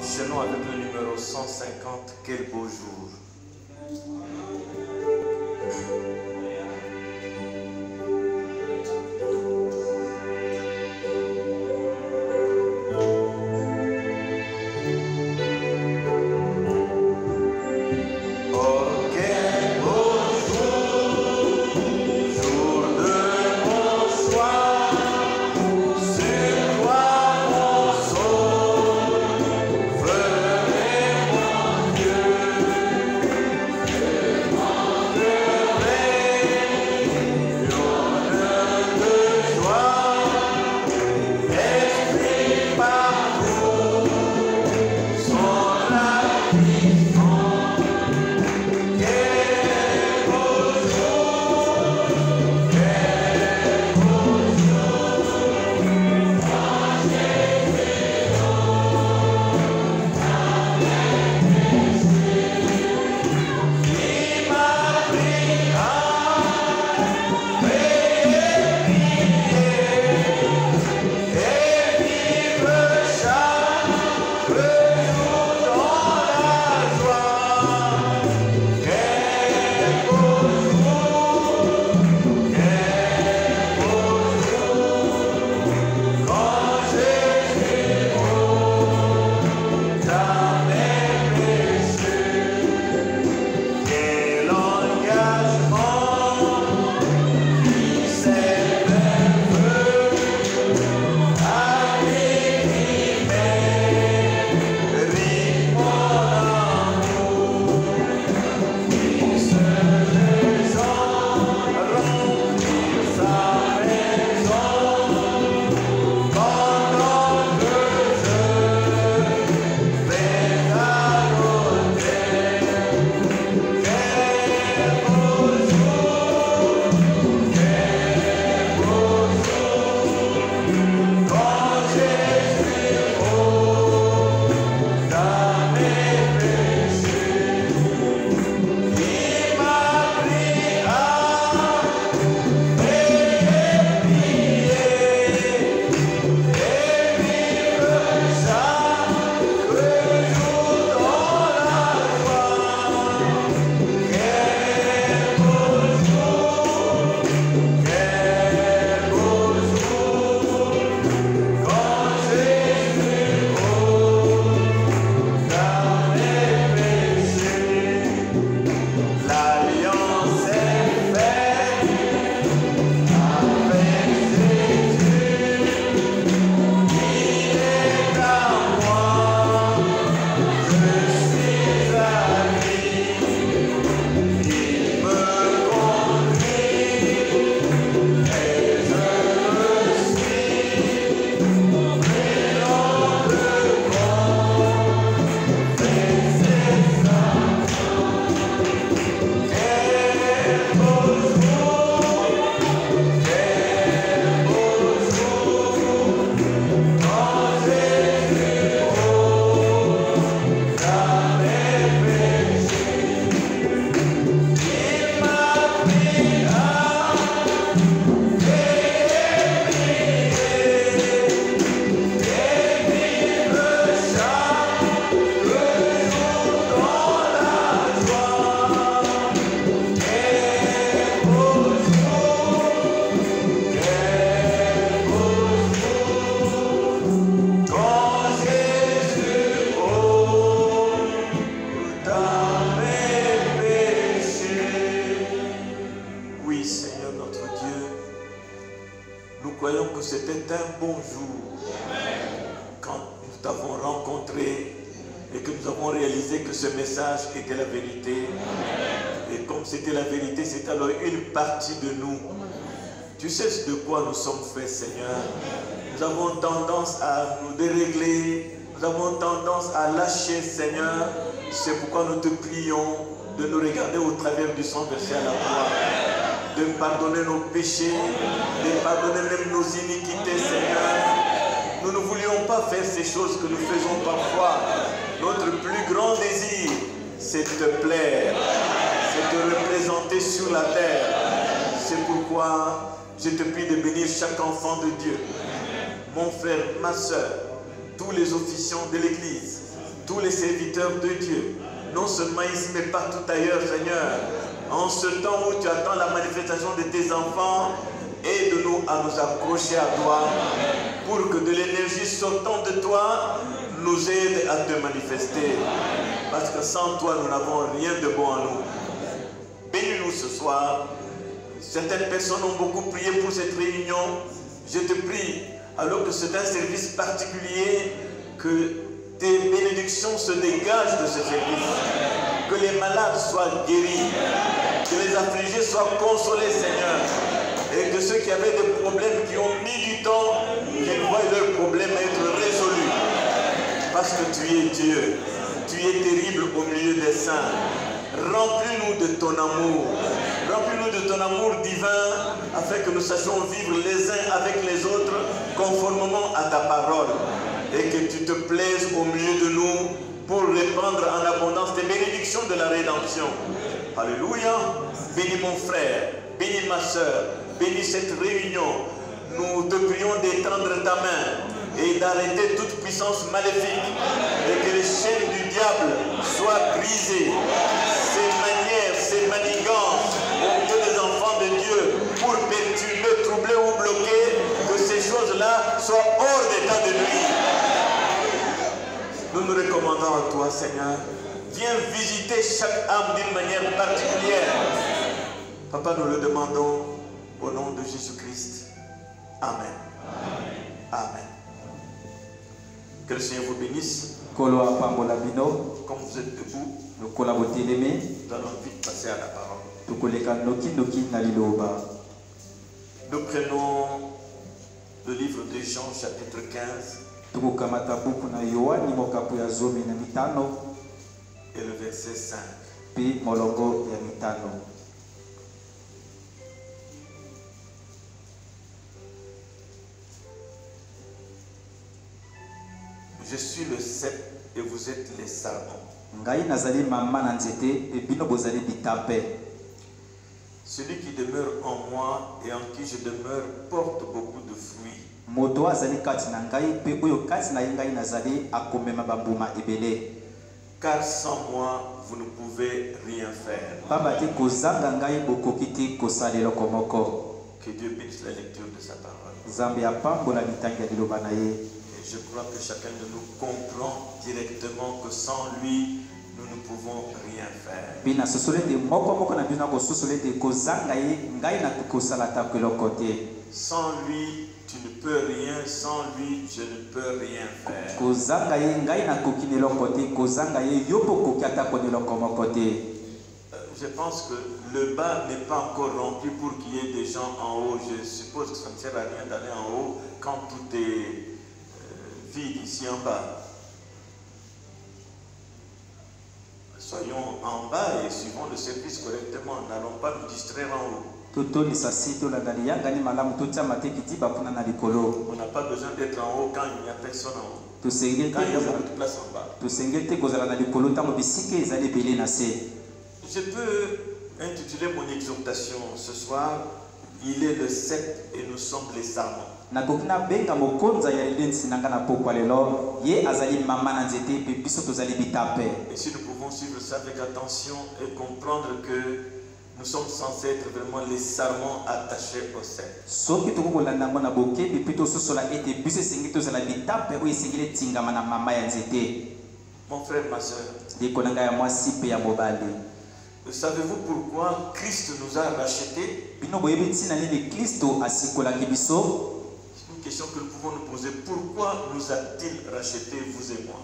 Enchaînons avec le numéro 150, quel beau jour. Tu sais de quoi nous sommes faits, Seigneur. Nous avons tendance à nous dérégler, nous avons tendance à lâcher, Seigneur. C'est pourquoi nous te prions de nous regarder au travers du sang versé à la croix, de pardonner nos péchés, de pardonner même nos iniquités, Seigneur. Nous ne voulions pas faire ces choses que nous faisons parfois. Notre plus grand désir, c'est de te plaire, c'est de te représenter sur la terre. C'est pourquoi je te prie de bénir chaque enfant de Dieu, mon frère, ma soeur, tous les officiants de l'Église, tous les serviteurs de Dieu, non seulement ici, mais partout ailleurs, Seigneur. En ce temps où tu attends la manifestation de tes enfants, aide-nous à nous accrocher à toi, pour que de l'énergie sortant de toi nous aide à te manifester. Parce que sans toi, nous n'avons rien de bon en nous. Bénis-nous ce soir. Certaines personnes ont beaucoup prié pour cette réunion. Je te prie, alors que c'est un service particulier, que tes bénédictions se dégagent de ce service. Que les malades soient guéris. Que les affligés soient consolés, Seigneur. Et que ceux qui avaient des problèmes, qui ont mis du temps, qu'ils voient leurs problèmes être résolus. Parce que tu es Dieu. Tu es terrible au milieu des saints. Remplis-nous de ton amour. Remplis-nous de ton amour divin, afin que nous sachions vivre les uns avec les autres, conformément à ta parole. Et que tu te plaises au milieu de nous, pour répandre en abondance tes bénédictions de la rédemption. Alléluia. Bénis mon frère, bénis ma soeur, bénis cette réunion. Nous te prions d'étendre ta main et d'arrêter toute puissance maléfique et que les chaînes du diable soient brisées. Ces manières, ces manigances au milieu des enfants de Dieu pour perturber, troubler ou bloquer, que ces choses-là soient hors d'état de nuire. Nous nous recommandons à toi, Seigneur. Viens visiter chaque âme d'une manière particulière. Papa, nous le demandons au nom de Jésus-Christ. Amen. Amen. Que le Seigneur vous bénisse. Comme vous êtes debout, nous allons vite passer à la parole. Nous prenons le livre de Jean, chapitre 15. Et le verset 5. Je suis le cep et vous êtes les sarments. Celui qui demeure en moi et en qui je demeure porte beaucoup de fruits. Car sans moi, vous ne pouvez rien faire. Que Dieu bénisse la lecture de sa parole. Et je crois que chacun de nous comprend directement que sans lui, nous ne pouvons rien faire. Sans lui, tu ne peux rien. Sans lui, je ne peux rien faire. Je pense que le bas n'est pas encore rempli pour qu'il y ait des gens en haut. Je suppose que ça ne sert à rien d'aller en haut quand tout est vide ici en bas. Soyons en bas et suivons le service correctement. N'allons pas nous distraire en haut. On n'a pas besoin d'être en haut quand il n'y a personne en haut. Quand il y a beaucoup de place en bas. Je peux intituler mon exhortation ce soir. Il est le cep et nous sommes les sarments. Et si nous pouvons suivre ça avec attention et comprendre que nous sommes censés être vraiment les sarments attachés au cep. Mon frère, ma soeur, savez-vous pourquoi Christ nous a rachetés? C'est une question que nous pouvons nous poser. Pourquoi nous a-t-il rachetés, vous et moi?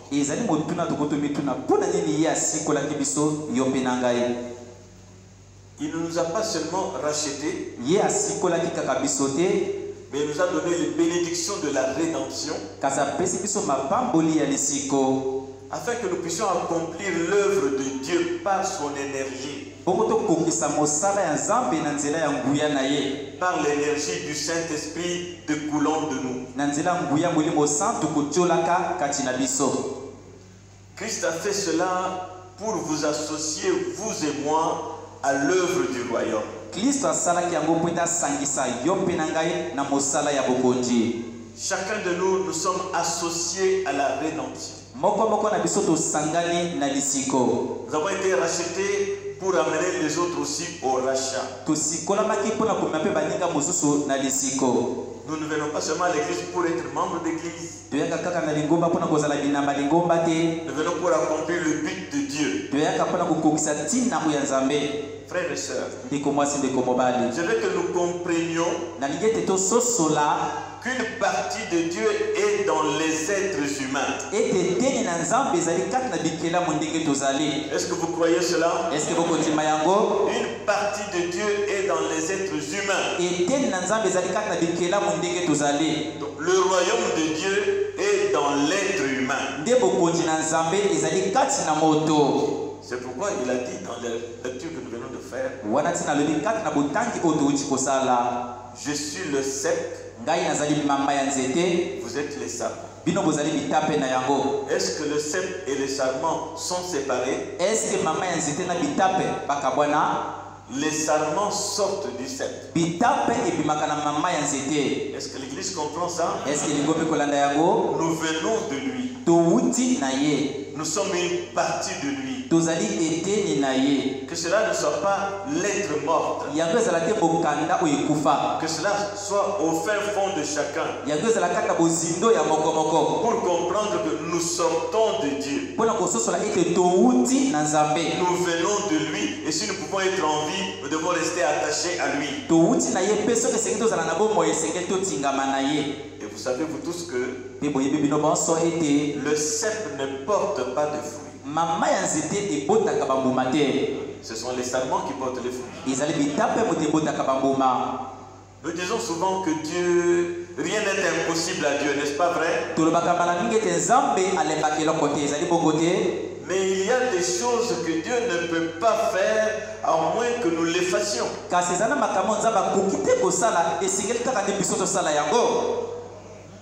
Il ne nous a pas seulement rachetés, mais il nous a donné les bénédictions de la rédemption, afin que nous puissions accomplir l'œuvre de Dieu par son énergie, par l'énergie du Saint-Esprit découlant de nous. Christ a fait cela pour vous associer, vous et moi, à l'œuvre du royaume. Chacun de nous, nous sommes associés à la rédemption. Nous avons été rachetés pour amener les autres aussi au rachat. Nous ne venons pas seulement à l'église pour être membres d'église. Nous venons pour accomplir le but de Dieu. Frères et sœurs, je veux que nous comprenions qu'une partie de Dieu est dans les êtres humains. Est-ce que vous croyez cela? Une partie de Dieu est dans les êtres humains. Donc, le royaume de Dieu est dans l'être humain. C'est pourquoi il a dit dans la lecture que nous venons de faire, je suis le cep, vous êtes les sarments. Est-ce que le cep et les sarments sont séparés? Les sarments sortent du cep. Est-ce que l'Église comprend ça? Nous venons de lui. Nous sommes une partie de lui. Que cela ne soit pas l'être mort. Que cela soit au fin fond de chacun. Pour comprendre que nous sortons de Dieu. Nous venons de lui. Et si nous pouvons être en vie, nous devons rester attachés à lui. Et vous savez vous tous que le cep ne porte pas de fruits. Ce sont les sarments qui portent les fruits. Nous disons souvent que Dieu, rien n'est impossible à Dieu, n'est-ce pas vrai? Mais il y a des choses que Dieu ne peut pas faire à moins que nous les fassions.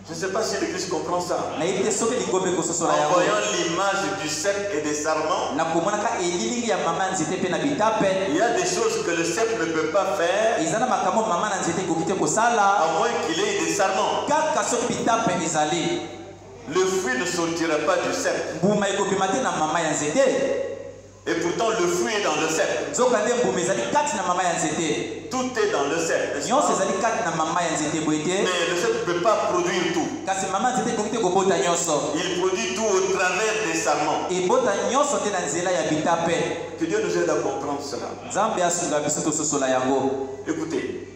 Je ne sais pas si l'Église comprend ça. En voyant l'image du cep et des sarments, il y a des choses que le cep ne peut pas faire à moins qu'il ait des sarments. Le fruit ne sortira pas du cep. Et pourtant le fruit est dans le cep. Tout est dans le cep. Mais le cep ne peut pas produire tout. Il produit tout au travers des sarments. Que Dieu nous aide à comprendre cela. Écoutez,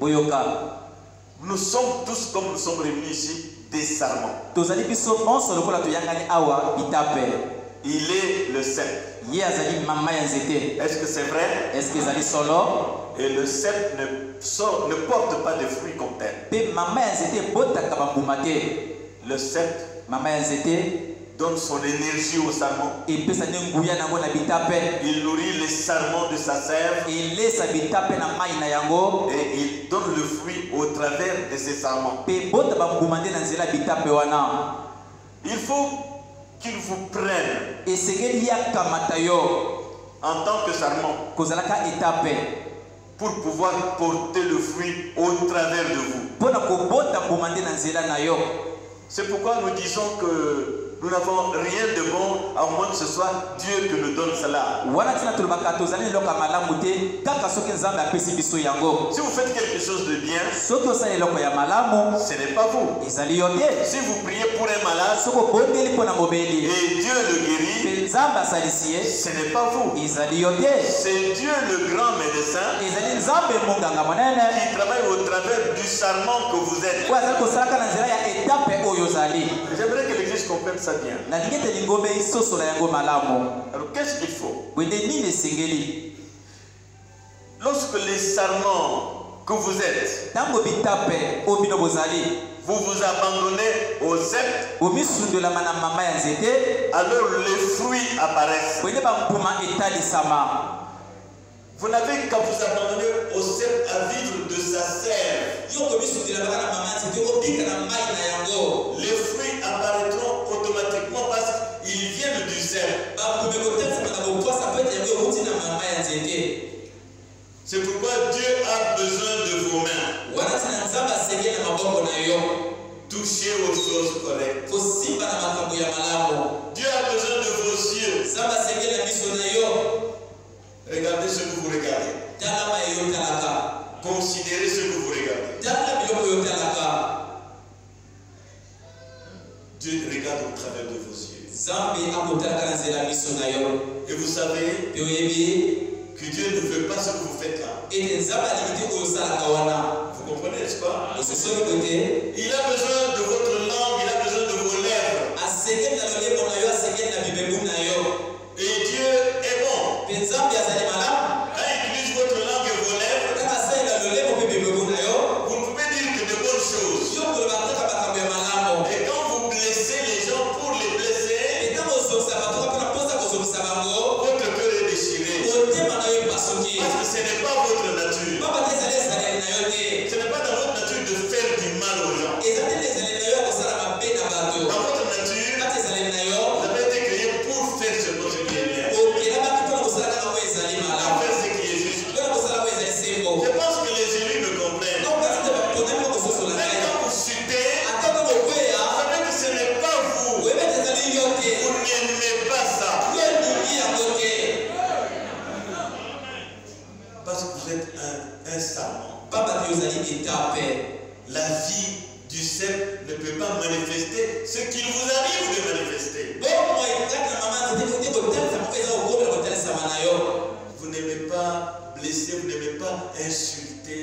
nous sommes tous, comme nous sommes réunis ici, des sarments. Il est le cep. Est-ce que c'est vrai? Et le cep ne porte pas de fruits comme tel. Le cep donne son énergie aux sarments. Il nourrit les sarments de sa sève. Et il donne le fruit au travers de ses sarments. Il faut qu'il vous prenne en tant que sarment pour pouvoir porter le fruit au travers de vous. C'est pourquoi nous disons que nous n'avons rien de bon à moins que ce soit Dieu qui nous donne cela. Si vous faites quelque chose de bien, ce n'est pas vous. Si vous priez pour un malade et Dieu le guérit, ce n'est pas vous. C'est Dieu le grand médecin qui travaille au travers du sarment que vous êtes. J'aimerais que l'Église comprenne ça bien. Alors qu'est-ce qu'il faut? Lorsque les sarments que vous êtes, vous vous abandonnez au cep, alors les fruits apparaissent. Vous n'avez qu'à vous abandonner au cep à vivre de sa sève. Les fruits apparaîtront automatiquement parce qu'ils viennent du cep. C'est pourquoi Dieu a besoin de vos mains. Touchez aux choses correctes. Dieu a besoin de vos yeux. Regardez ce que vous regardez. Considérez ce que vous regardez. Dieu regarde au travers de vos yeux. Et vous savez que Dieu ne veut pas ce que vous faites là. Vous comprenez, n'est-ce pas? Il a besoin de votre langue, il a besoin de vos lèvres. Et Dieu est bon. Quand il utilise votre langue et vos lèvres, vous ne pouvez dire que de bonnes choses. Et quand vous blessez les gens pour les blesser, votre cœur est déchiré. Parce que ce n'est pas votre nature. Ce n'est pas dans votre nature de faire du mal aux gens. Dans votre nature, vous avez été créé pour faire ce qui est bien. Pour faire ce qui est juste. Je pense que les élus me comprennent. Même quand vous chutez, vous savez que ce n'est pas vous. Vous n'aimez pas ça. Parce que vous êtes un savant. La vie du sceptre ne peut pas manifester ce qu'il vous arrive de manifester. Vous n'aimez pas blesser, vous n'aimez pas insulter.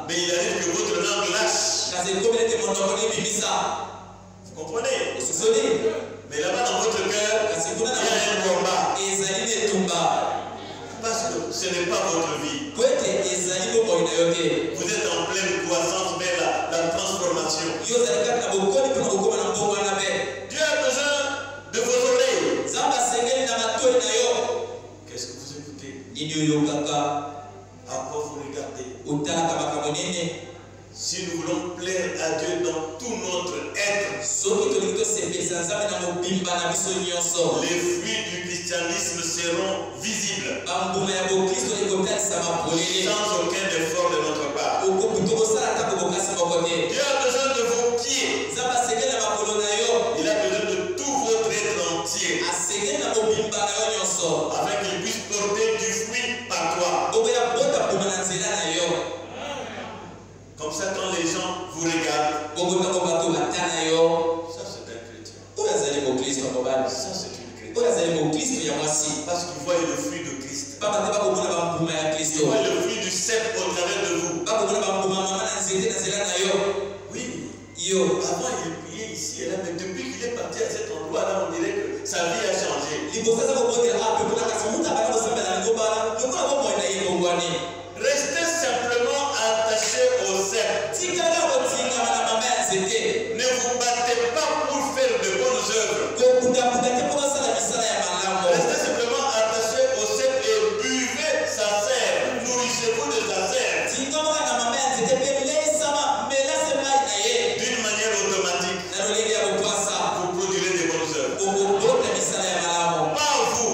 Mais il arrive que votre langue lâche. Vous comprenez? Mais là-bas dans votre cœur, il y a un combat. Parce que ce n'est pas votre vie. Vous êtes en pleine croissance vers la transformation. Dieu a besoin de vos oreilles. Qu'est-ce que vous écoutez? À quoi vous regardez? Si nous voulons plaire à Dieu dans tout notre être, les fruits du christianisme seront visibles sans aucun effort de notre part. Dieu a besoin de vos pieds. Il a besoin de tout votre être entier afin qu'il puisse porter du fruit par toi. Comme ça, quand les gens vous regardent, ça c'est un chrétien. Ça c'est une chrétienne. Parce qu'ils voient le fruit de Christ. Ils voient le fruit du sceptre au travers de vous. Oui. Avant il priait ici et là, mais depuis qu'il est parti à cet endroit là, on dirait que sa vie a changé. Restez simplement attachés au sceptre. Ne vous battez pas pour faire de bonnes œuvres. Restez simplement attachés au sceptre et buvez sa sève. Nourrissez-vous de sa sève. D'une manière automatique, vous produirez des bonnes œuvres. Pas vous,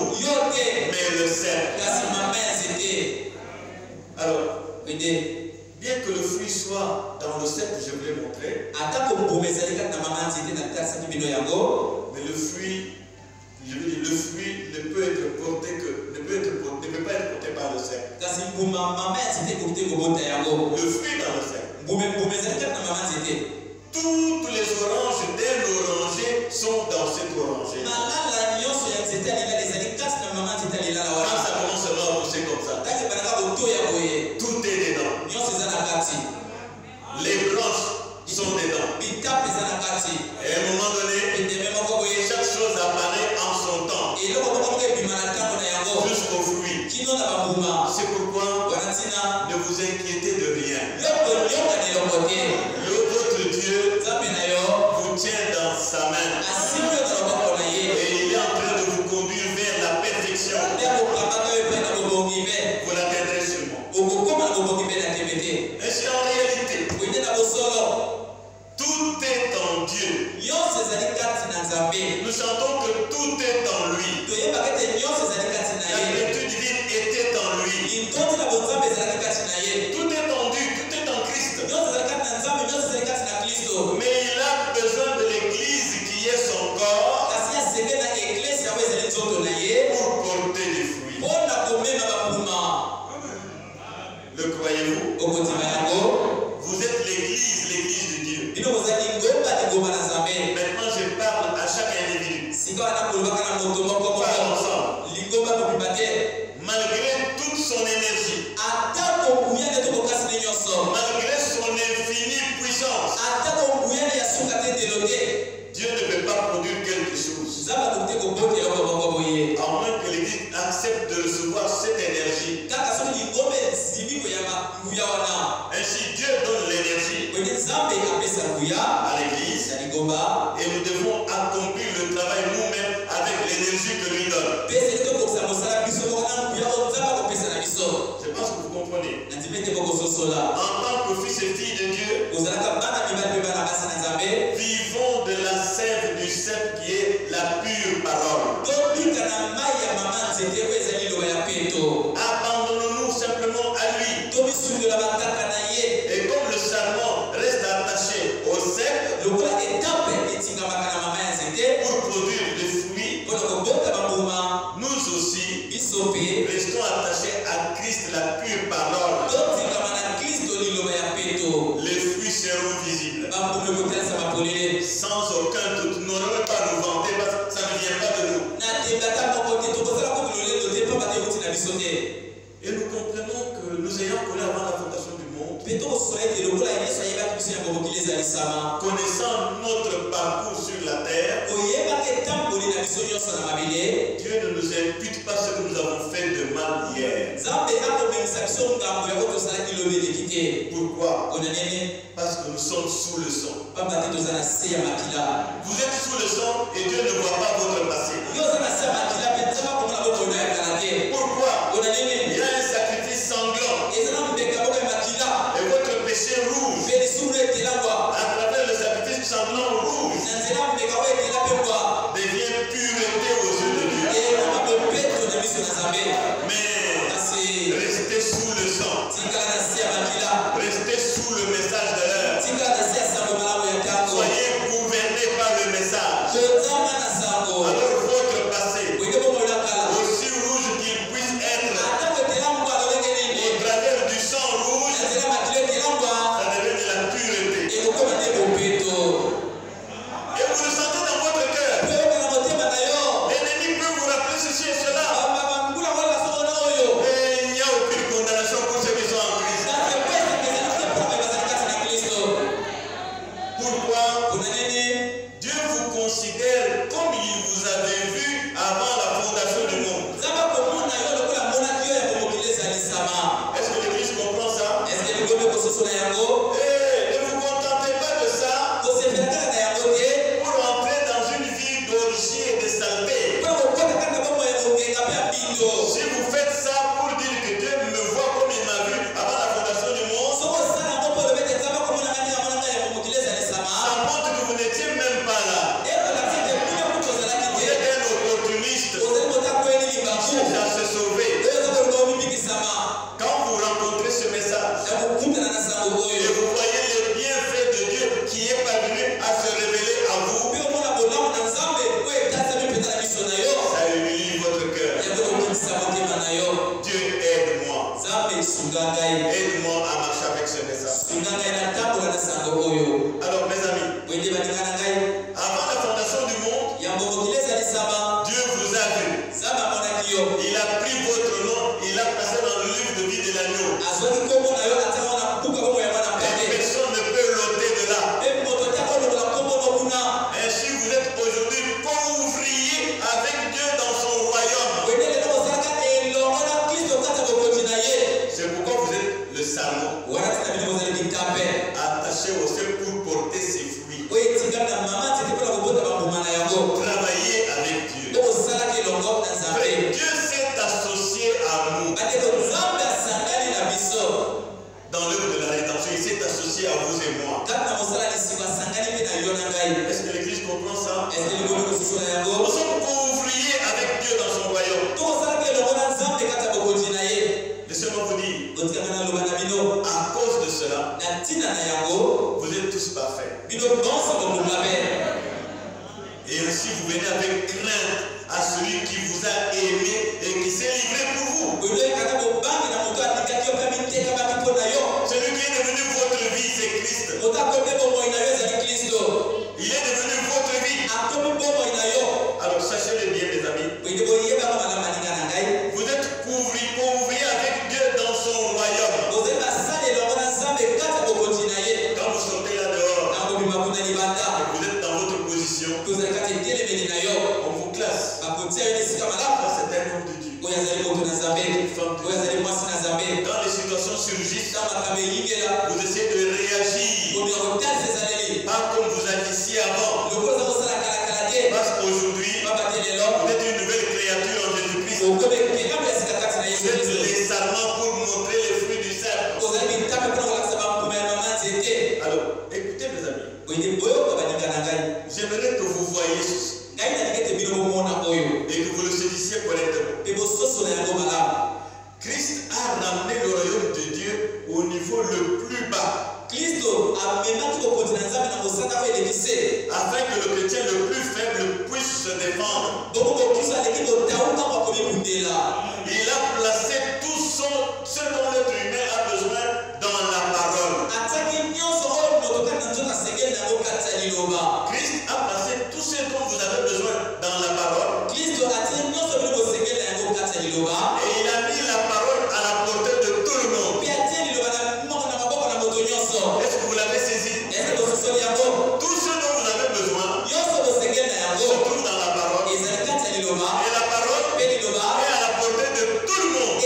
mais le sceptre. Alors, bien que le fruit soit dans le sceptre, je vous l'ai montré. Mais le fruit, je veux dire, le fruit ne peut être porté que, ne peut pas être porté par le sceptre. Le fruit dans le sceptre. Toutes les oranges d'un oranger sont dans cet oranger. Quand ça commence seulement à pousser comme ça, tout est dedans. Les branches sont dedans. Et à un moment donné, chaque chose apparaît en son temps. Jusqu'au fruit. C'est pourquoi ne vous inquiétez de rien. Votre Dieu vous tient dans sa main. Et il est en train de vous conduire vers la perfection. Vous l'atteindrez sûrement. Ainsi en réalité, tout est en Dieu. Nous sentons que tout est en lui. La vertu divine était en lui. Tout est en Dieu, tout est en Christ. Mais il a besoin de l'église qui est son corps pour porter des fruits. Le croyez-vous? Vous êtes l'église de Dieu. Maintenant je parle à chaque individu. Parle ensemble. Malgré toute son énergie, malgré son infinie puissance, Dieu ne peut pas produire quelque chose. À moins que l'église accepte de recevoir cette énergie. Ainsi Dieu donne l'énergie à l'église et nous devons accomplir le travail nous-mêmes avec l'énergie que lui donne. Je pense que vous comprenez. En tant que fils et filles de Dieu, vivons de la sève du cep qui est la pure parole. Abandonnons-nous simplement à lui. Et comme le sarment reste attaché au cep pour produire des fruits, nous aussi restons attachés à Christ, la pure parole. Les fruits seront visibles. Sans aucun doute, nous n'aurons pas nous vanter parce que ça ne vient pas de nous. Et nous comprenons que nous ayons connu avant la fondation du monde, connaissant notre parcours sur la terre, Dieu ne nous impute pas ce que nous avons fait de mal hier. Pourquoi? Parce que nous sommes sous le sang. Vous êtes sous le sang et Dieu ne voit pas votre passé. Pourquoi? Il y a un sacrifice sanglant. Et votre péché rouge, à travers le sacrifice sanglant rouge, devient pureté aux yeux de Dieu. Mais restez sous le sang. Restez sous le message de l'heure. Soyez gouvernés par le message. Alors votre passé, aussi rouge qu'il puisse être, au travers du sang rouge, ça devient de la pureté. Et vous le sentez dans votre cœur. L'ennemi peut vous rappeler ceci et cela. Mais il n'y a aucune condamnation pour ceux qui sont en Christ. Pourquoi? Dieu vous considère comme il vous avait vu avant la fondation du monde. Est-ce que l'Église comprend ça? Et ne vous contentez pas de ça pour entrer dans une vie d'orgie et de saleté. Si vous faites ça pour dire que Dieu me voit comme il m'a vu avant la fondation du monde, ça montre que vous n'étiez même pas là. Vous êtes un opportuniste qui cherche à se sauver. Quand vous rencontrez ce message et vous voyez le bienfait de Dieu qui est parvenu à se révéler à vous, ça humilie votre cœur. Dieu aide-moi. Aide-moi à marcher avec ce message. Alors mes amis, avant la fondation du monde, Dieu vous a vu. Il a pris votre nom, il l'a placé dans le livre de vie de l'agneau. Et personne ne peut l'ôter de là. Ainsi vous êtes aujourd'hui co-ouvriers avec Dieu dans son royaume. C'est pourquoi vous êtes le sarment, attaché au ciel pour porter ses fruits. Travailler avec Dieu. Dieu s'est associé à nous. Dans l'œuvre de la rédemption, il s'est associé à vous et moi. Est-ce que l'Église comprend ça? Nous sommes co-ouvriers avec Dieu dans son royaume. Laissez-moi vous dire, à cause de cela, vous êtes tous parfaits. c'est un homme de Dieu. Une femme de Dieu. Quand les situations surgissent, vous essayez de réagir. Pas comme vous agissiez avant. Parce qu'aujourd'hui, vous êtes une nouvelle créature en Jésus-Christ. Vous êtes les sarments pour montrer les fruits du cercle. Alors, écoutez mes amis. J'aimerais que vous voyiez ceci. Et que vous le saisissiez correctement. Christ a ramené le royaume de Dieu au niveau le plus bas. Afin que le chrétien le plus faible puisse se défendre. Il a placé tout ce dont l'être humain a besoin dans la parole. Christ a placé tout ce dont vous avez besoin dans la parole. Et il a mis la parole à la portée de tout le monde. Est-ce que vous l'avez saisi? Tout ce dont vous avez besoin se trouve dans la parole. Et la parole est à la portée de tout le monde.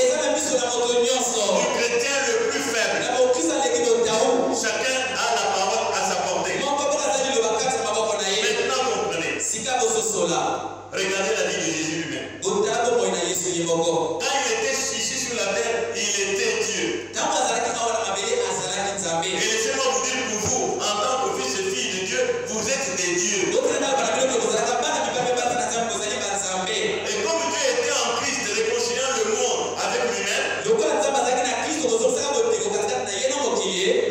Du chrétien le plus faible. Chacun a la parole à sa portée. Maintenant comprenez. Regardez la vie de Jésus lui-même. Quand il était ici sur la terre, il était Dieu. Et laissez-moi vous dire pour vous, en tant que fils et fille de Dieu, vous êtes des dieux. Et comme Dieu était en Christ, réconciliant le monde avec lui-même,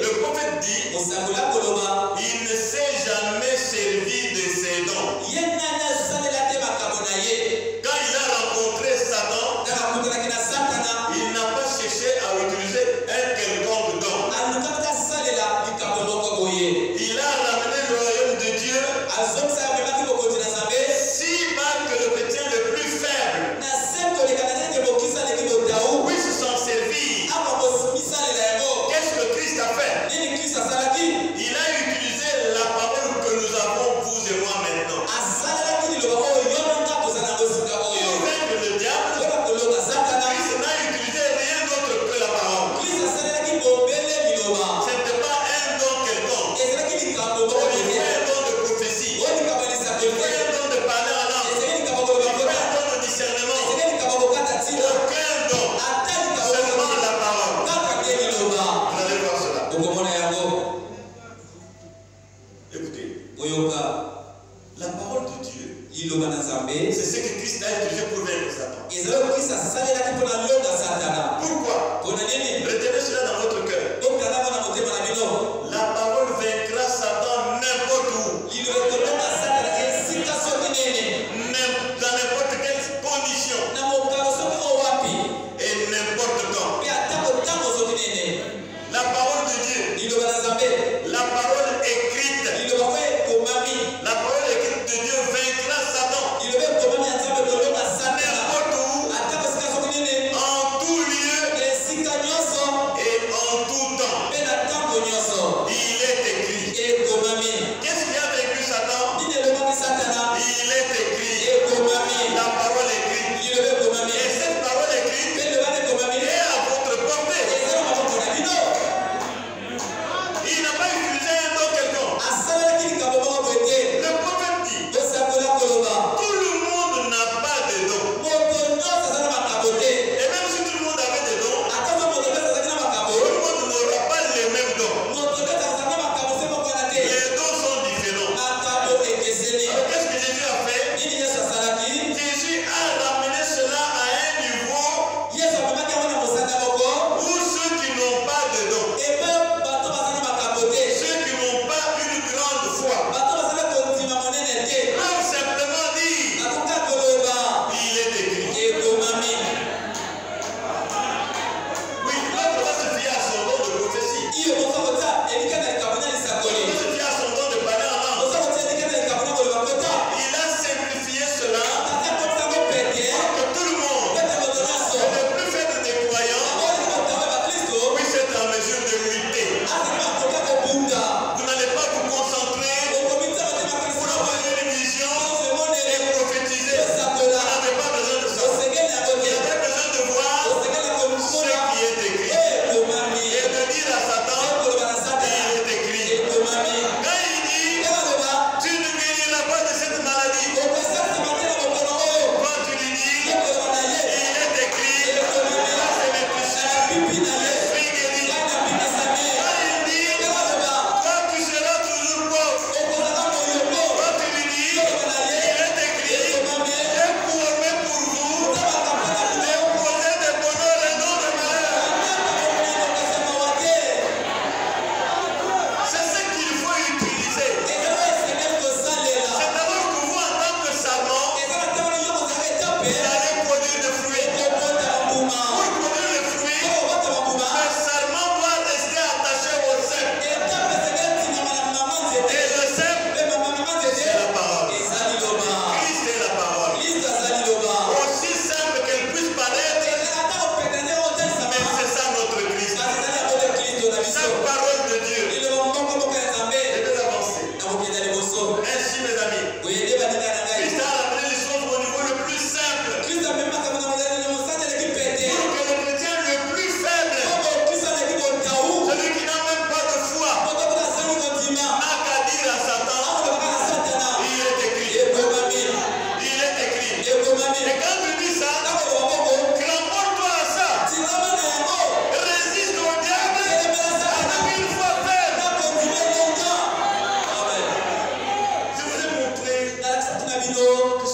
le prophète dit, il ne s'est jamais servi de ses dons. Quand il a rencontré Satan, il n'a pas cherché à utiliser un quelconque don. Il a ramené le royaume de Dieu si bas que le chrétien le plus faible puisse s'en servir. Qu'est-ce que Christ a fait? Il a utilisé la parole que nous avons, vous et moi, maintenant. Pour vaincre le diable, Christ n'a utilisé rien d'autre que la parole. Ce n'était pas un don quelconque. Il faut un don de prophétie. Il faut un don de parler en langue. Il faut un don de discernement. Aucun don. Seulement la parole. Vous allez voir cela. Écoutez. La parole de Dieu, c'est ce que Christ a utilisé pour vaincre Satan. Pourquoi? Retenez cela dans votre cœur. La parole vaincra Satan n'importe où. Dans n'importe quelle condition. Et n'importe quand. La parole de Dieu. La parole écrite. La parole écrite de Dieu vaincra Satan. N'importe où. En tout lieu. Et en tout temps.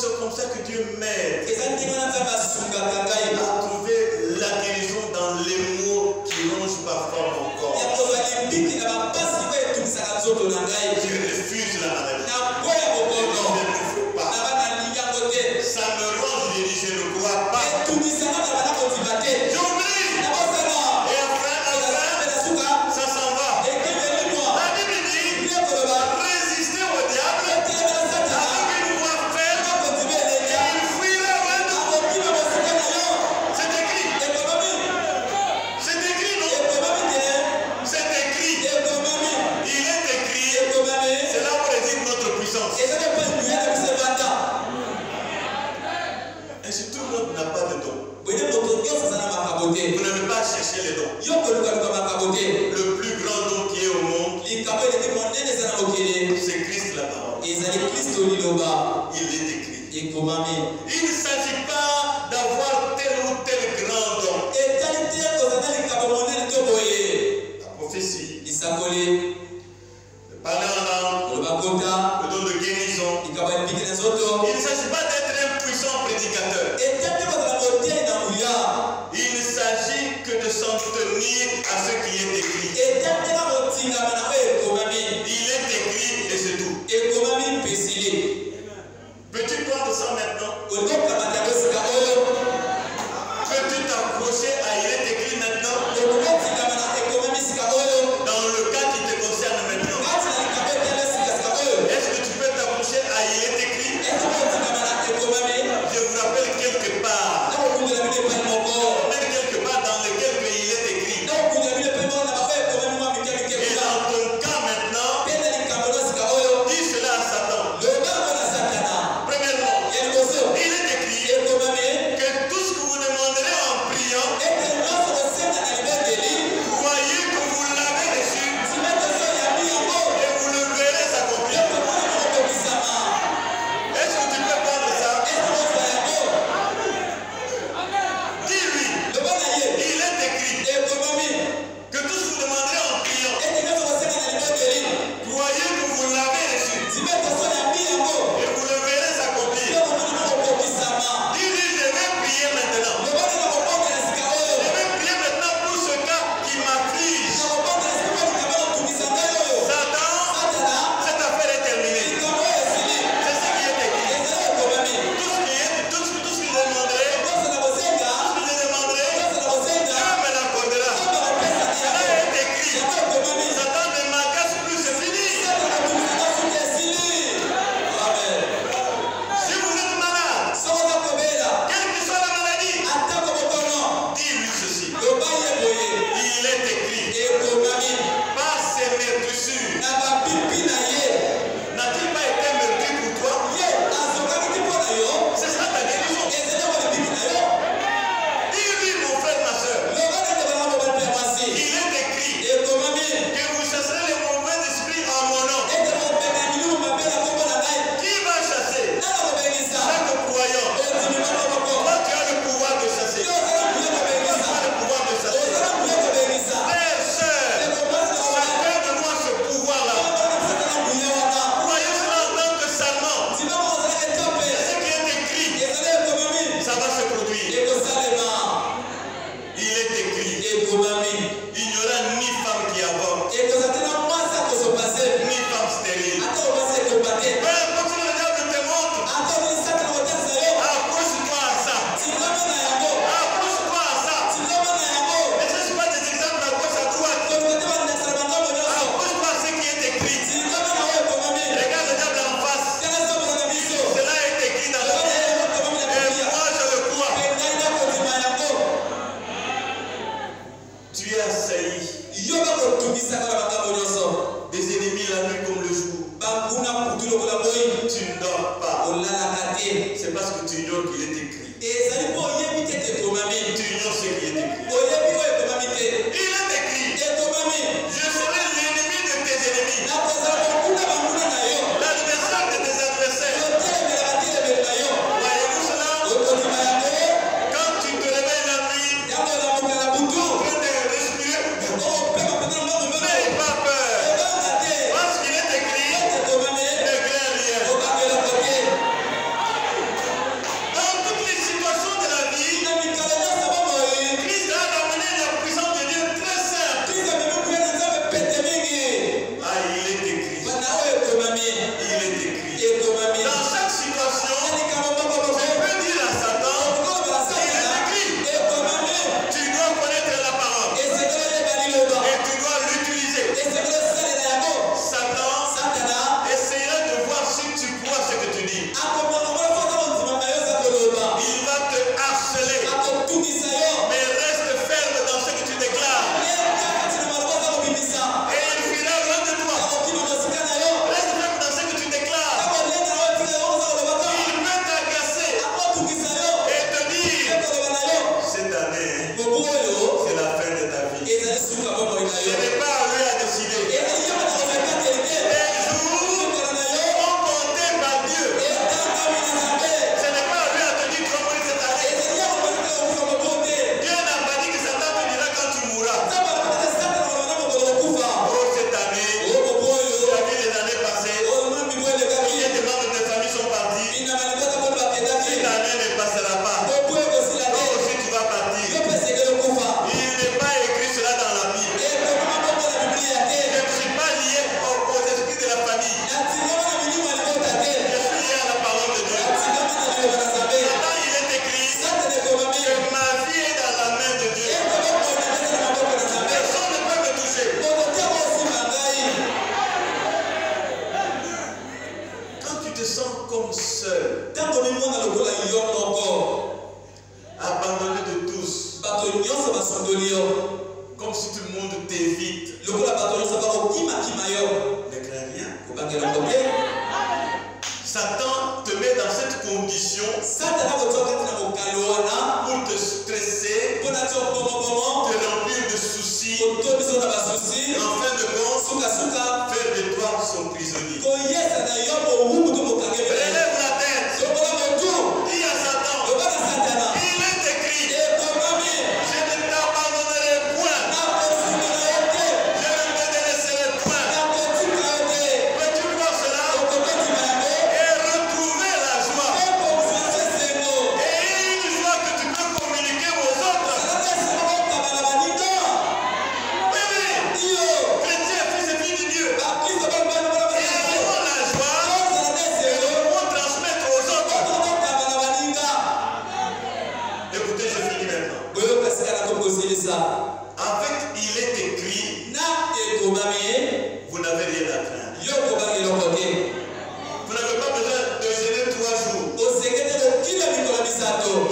c'est comme ça que Dieu m'aide à trouver la guérison dans les mots qui rongent parfois mon corps. Je refuse la maladie. Je ne le fais pas. Ça me ronge, je dis, je ne crois pas. J'oublie. Et après, ça s'en va. La Bible dit, résister au diable, avec une voix ferme, et il fuira loin de vous. C'est écrit. C'est écrit, non? C'est écrit. Il est écrit. C'est là où réside notre puissance. Et si tout le monde n'a pas de don, vous n'avez pas cherché les dons. Le plus grand don qui est au monde, c'est Christ la parole. Il est écrit. Il ne s'agit pas d'avoir tel ou tel grand don. La prophétie, le parler en langue, le don de guérison. Il ne s'agit pas d'être un puissant prédicateur. Il ne s'agit que de s'en tenir à ce qui est écrit. Il est écrit et c'est tout. Peux-tu prendre ça maintenant? Peux-tu t'approcher à il est écrit maintenant? Dans le cas qui te concerne maintenant. Est-ce que tu peux t'approcher à il est écrit? Je vous rappelle quelque part. Même quelque part dans lequel il est écrit. Et dans ton cas maintenant, dis cela à Satan. Premièrement, il est écrit que tout ce que vous demanderez en priant, croyez que vous l'avez reçu et vous le verrez s'accomplir. Est-ce que tu peux prendre ça? Dis-lui, il est écrit que tout ce que vous demanderez en priant, croyez que vous l'avez reçu et vous le verrez s'accomplir. Dis-lui, je vais prier maintenant. Je vais prier maintenant pour ce cas qui m'afflige. Satan, cette affaire est terminée. C'est ce qui est écrit. Tout ce que je demanderai, Dieu me l'accordera. Cela est écrit. Satan ne m'agace plus, c'est fini. Si vous êtes malade, quelle que soit la maladie, dis-lui ceci. Il est écrit. Par ses meurtrissures, n'a-t-il pas été meurtri pour toi? C'est ça ta guérison. Dis-lui, mon frère, ma soeur. Il est écrit que vous chasserez les mauvais esprits en mon nom. Qui va chasser? Chaque croyant. Toi, tu as le pouvoir de chasser. Tu as le pouvoir de chasser. Frères, sœurs, chacun de nous a ce pouvoir-là. Croyez cela en tant que serment. C'est ce qui est écrit. Ça va se produire. Il est écrit. Il n'y aura ni femme qui avorte, ni femme stérile. Peu importe ce que le diable te montre, accroche-toi à ça. Accroche-toi à ça. Ne cherche pas des exemples à gauche, à droite. Accroche-toi à ce qui est écrit. Regarde le diable en face. Cela est écrit dans la Bible. Et moi, je le crois. Tu es assailli des ennemis la nuit comme le jour. Tu ne dors pas. C'est parce que tu ignores qu'il est écrit. Tu ignores ce qui est écrit. Il est écrit. Je serai l'ennemi de tes ennemis. L'adversaire de tes adversaires. Voyez-vous cela? Quand tu te réveilles la nuit, en train de respirer, n'aie pas peur. Parce qu'il est écrit, ne crains rien. Comme si tout le monde t'évite. Le coup la bataille ça va au kima yo. Ne crains rien. Au bac de l'entreprise. Satan te met dans cette condition pour te stresser, te remplir de soucis, et en fin de compte, faire de toi son prisonnier. Relève la tête. Dis à Satan, il est écrit, je ne t'abandonnerai point, je ne te délaisserai point. Peux-tu voir cela? Et retrouver la joie. Et une joie que tu peux communiquer aux autres. Oui, oui. Chrétien, fils et fille de Dieu. Et avoir la joie et le pouvoir transmettre aux autres. Écoutez, je finis maintenant. Avec il est écrit, vous n'avez rien à craindre. Vous n'avez pas besoin de gêner 3 jours.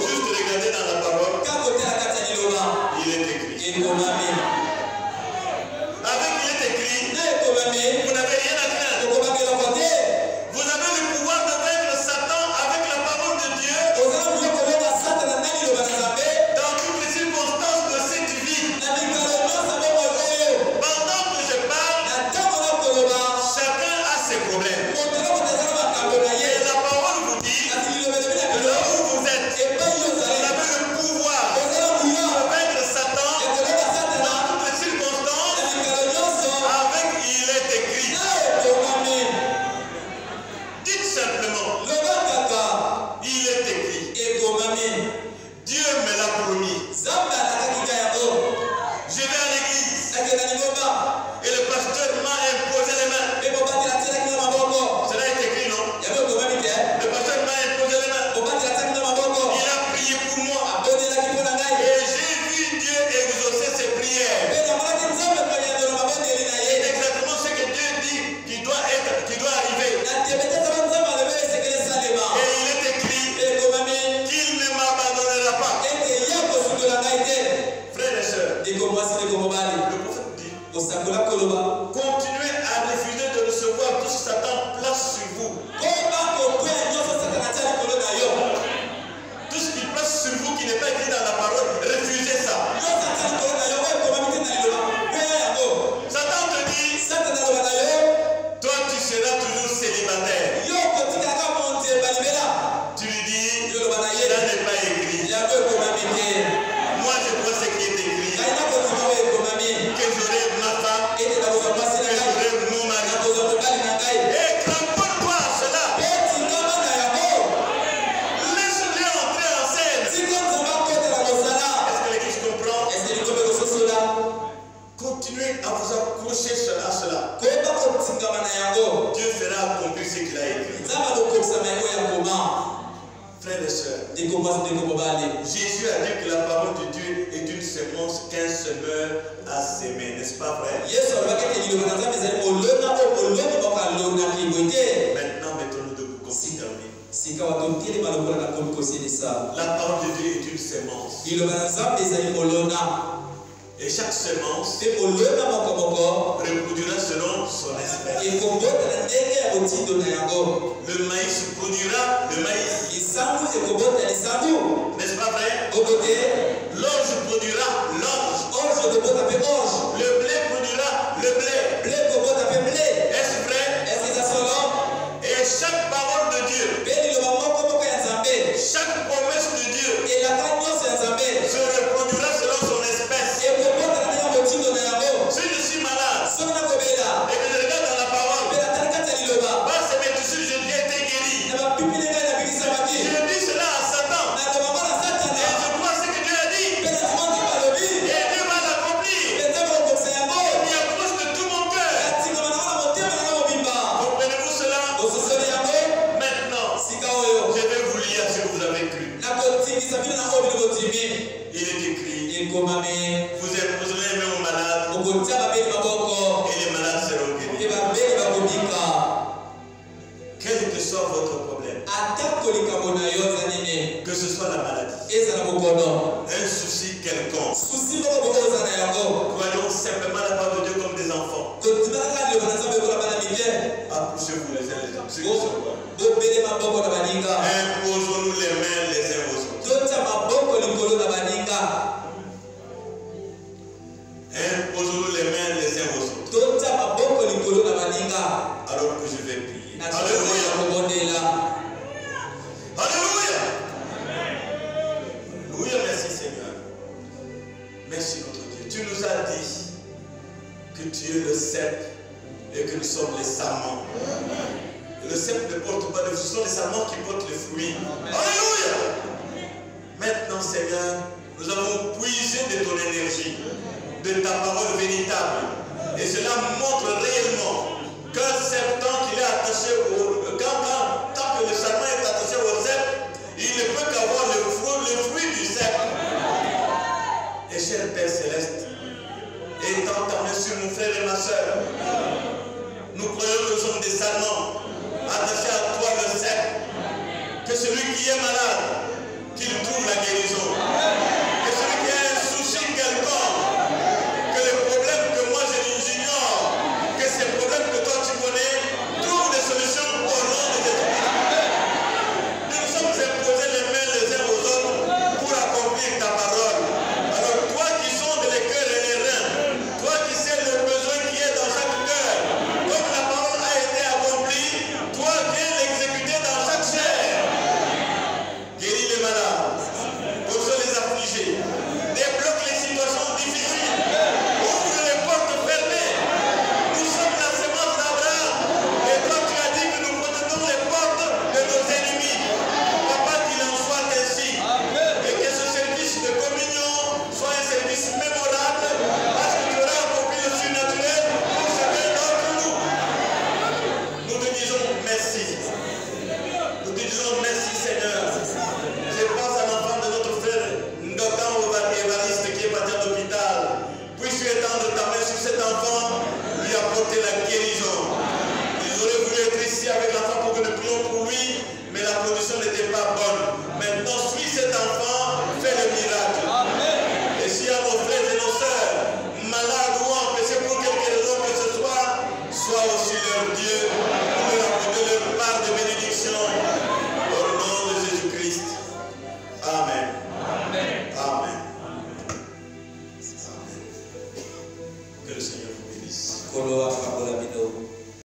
Juste regarder dans la parole. Il est écrit. Avec il est écrit, vous n'avez rien à craindre. Vous avez le pouvoir de vaincre Satan avec la parole de Dieu dans toutes les circonstances de cette vie. Pendant que je parle, chacun a ses problèmes. Et la parole vous dit que là où vous êtes, vous avez le pouvoir de vaincre Satan dans toutes les circonstances avec il est écrit. Dites simplement, il est écrit. Dieu me l'a promis. Je vais à l'église et le pasteur m'a imposé les mains. Cela est écrit, non? Le pasteur m'a imposé les mains. Il a prié pour moi. Et j'ai vu Dieu exaucer ses prières. C'est exactement ce que Dieu dit qui doit arriver. Et il est écrit qu'il ne m'abandonnera pas. Frères et sœurs, le prophète dit, continuez à refuser de recevoir tout ce que Satan place sur vous. Tout ce qu'il place sur vous qui n'est pas écrit dans la parole, refusez ça. Satan te dit, toi tu seras toujours célibataire. Tu lui dis, cela n'est pas écrit. Moi je vois ce qui est écrit. Que j'aurai ma femme, que j'aurai mon mari. Et cramponne-toi à cela. Laisse-le entrer en scène. Est-ce que l'église comprend? Continuez à vous accrocher à cela. Dieu fera accomplir ce qu'il a écrit. Frères et sœurs, Jésus a dit que la parole de Dieu est une semence qu'un semeur a sémée, n'est-ce pas vrai? Maintenant, mettons-nous debout comme si terminé. La parole de Dieu est une semence. Et chaque semence reproduira selon son espèce. Le maïs produira le maïs. N'est-ce pas vrai? L'orge produira l'orge. Le blé produira le blé. Est-ce vrai? Et chaque parole de Dieu, chaque promesse de Dieu se reproduira selon son espèce. Si je suis malade et que je regarde dans la parole, par ces médecins, je viens été guéri. Je dis cela à Satan. Et je crois ce que Dieu a dit. Et Dieu va l'accomplir. Il m'y approche de tout mon cœur. Comprenez-vous cela? Maintenant, je vais vous lire ce que vous avez cru. Il est écrit, vous imposerez les mains aux malades et les malades seront guéris. Quel que soit votre problème, que ce soit la maladie, ezala bokono un souci quelconque, susi moko bokozala yango croyons simplement la parole de Dieu comme des enfants. totimalaka liloba na nzambe kola bana mike Approchez-vous les uns les autres. Ceux qui sont là. bobele maboko na baninga Imposons-nous les mains les uns aux autres. totia maboko likolo na baninga Imposons-nous les mains les uns aux autres. totia maboko likolo na baninga Alors que je vais prier. na Alléluia. kobondela Alléluia. Alléluia. Merci Seigneur. Merci notre Dieu. Tu nous as dit que tu es le cep et que nous sommes les sarments. Et le cep ne porte pas de fruits, ce sont les sarments qui portent les fruits. Alléluia. Maintenant Seigneur, nous avons puisé de ton énergie, de ta parole véritable. Et cela montre réellement qu'un cep, tant qu'il est attaché au... tant que le sarment est attaché au cep, il ne peut qu'avoir le